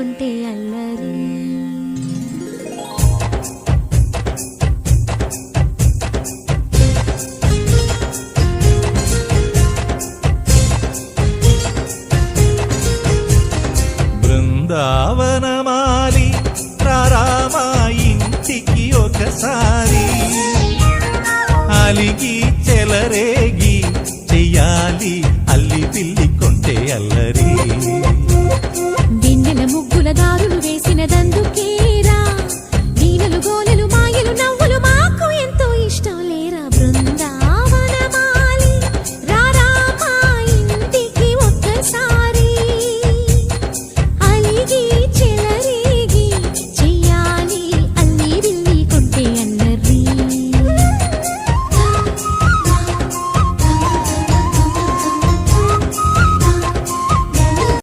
కొంటే అల్లరి. బృందావనమాలి రారామా ఇంటికి ఒకసారి, అలిగి చెలరేగి చెయ్యాలి అల్లి పిల్లి కొంటే అల్లరి. వెన్నెల ముగ్గుల దారులు వేసినదందుకే